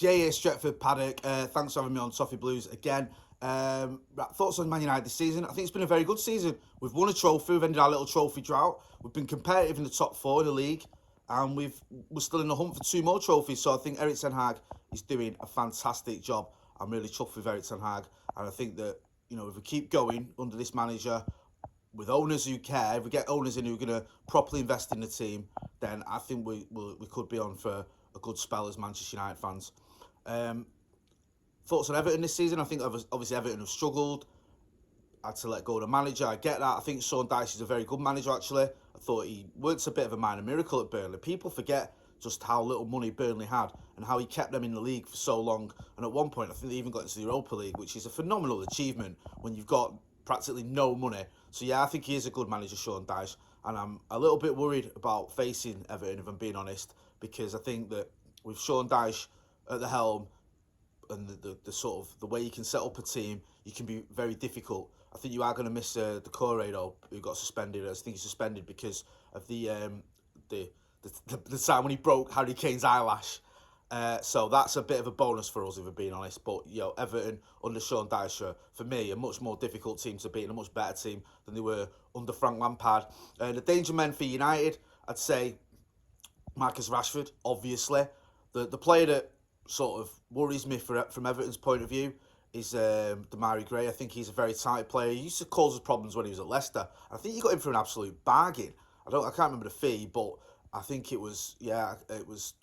Jay here, Stretford Paddock. Thanks for having me on Toffee Blues again. Thoughts on Man United this season? I think it's been a very good season. We've won a trophy. We've ended our little trophy drought. We've been competitive in the top four in the league, and we're still in the hunt for two more trophies. So I think Erik ten Hag is doing a fantastic job. I'm really chuffed with Erik ten Hag, and I think that if we keep going under this manager, with owners who care, if we get owners in who are going to properly invest in the team, then I think we could be on for a good spell as Manchester United fans. Thoughts on Everton this season? I think obviously Everton have struggled. Had to let go of the manager. I get that. I think Sean Dyche is a very good manager, actually. I thought he worked a bit of a minor miracle at Burnley. People forget just how little money Burnley had and how he kept them in the league for so long. And at one point, I think they even got into the Europa League, which is a phenomenal achievement when you've got practically no money. So yeah, I think he is a good manager, Sean Dyche. And I'm a little bit worried about facing Everton, if I'm being honest, because I think that with Sean Dyche at the helm and the sort of the way you can set up a team, you can be very difficult. I think you are going to miss the Corredo, who got suspended. I think he's suspended because of the time when he broke Harry Kane's eyelash. So that's a bit of a bonus for us, if we're being honest. But Everton under Sean Dyche, for me, a much more difficult team to beat and a much better team than they were under Frank Lampard. The danger men for United, I'd say Marcus Rashford, obviously. The player that sort of worries me from Everton's point of view is Demarai Gray. I think he's a very tight player. He used to cause us problems when he was at Leicester. I think you got him for an absolute bargain. I can't remember the fee, but I think it was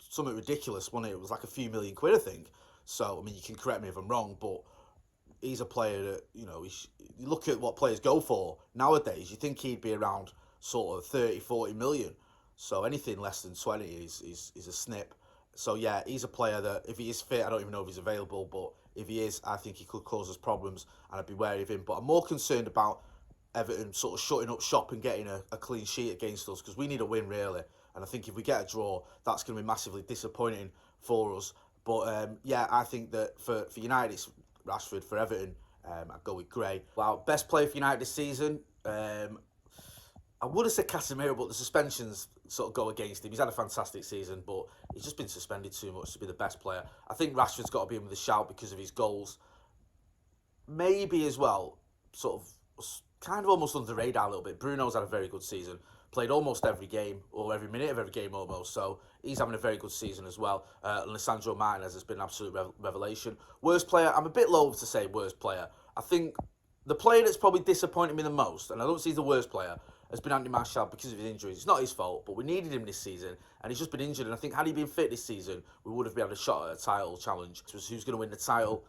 something ridiculous, wasn't it? It was like a few million quid, I think. So, I mean, you can correct me if I'm wrong, but he's a player that, you look at what players go for nowadays, you think he'd be around sort of 30, 40 million. So anything less than 20 is a snip. So yeah, he's a player that if he is fit, I don't even know if he's available, but if he is, I think he could cause us problems and I'd be wary of him. But I'm more concerned about Everton sort of shutting up shop and getting a clean sheet against us, because we need a win, really. And I think if we get a draw, that's going to be massively disappointing for us. But yeah, I think that for United, it's Rashford. For Everton, I'd go with Gray. Well, best player for United this season, I would have said Casemiro, but the suspensions sort of go against him. He's had a fantastic season, but he's just been suspended too much to be the best player. I think Rashford's got to be in with a shout because of his goals. Maybe as well, sort of kind of almost under the radar a little bit. Bruno's had a very good season. Played almost every game, or every minute of every game almost, so he's having a very good season as well. Lisandro Martinez has been an absolute revelation. Worst player, I'm a bit loath to say worst player. I think the player that's probably disappointed me the most, and I don't see the worst player, has been Andy Martial because of his injuries. It's not his fault, but we needed him this season, and he's just been injured. And I think had he been fit this season, we would have been able to shot at a title challenge. Who's going to win the title?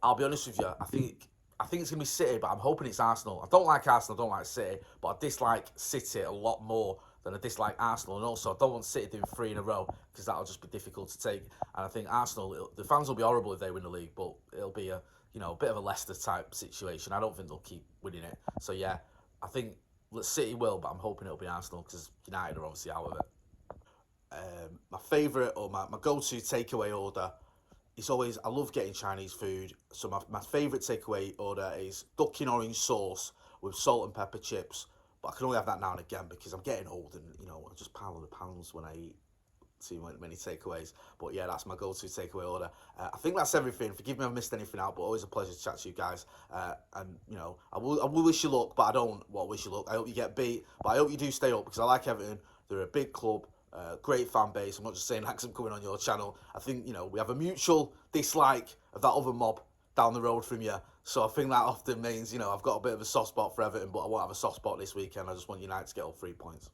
I'll be honest with you, I think it's going to be City, but I'm hoping it's Arsenal. I don't like Arsenal, I don't like City, but I dislike City a lot more than I dislike Arsenal. And also, I don't want City doing 3 in a row, because that'll just be difficult to take. And I think Arsenal, the fans will be horrible if they win the league, but it'll be a bit of a Leicester-type situation. I don't think they'll keep winning it. So yeah, I think City will, but I'm hoping it'll be Arsenal, because United are obviously out of it. My favourite, or my go-to takeaway order, it's always, I love getting Chinese food, so my favourite takeaway order is duck in orange sauce with salt and pepper chips, but I can only have that now and again because I'm getting old and, I just pile on the pounds when I eat too many takeaways. But yeah, that's my go-to takeaway order. I think that's everything. Forgive me if I missed anything out, but always a pleasure to chat to you guys. And, I will wish you luck, but I don't wish you luck. I hope you get beat, but I hope you do stay up, because I like Everton. They're a big club. Great fan base. I'm not just saying that because I'm coming on your channel. I think, we have a mutual dislike of that other mob down the road from you. So I think that often means, I've got a bit of a soft spot for Everton, but I won't have a soft spot this weekend. I just want United to get all 3 points.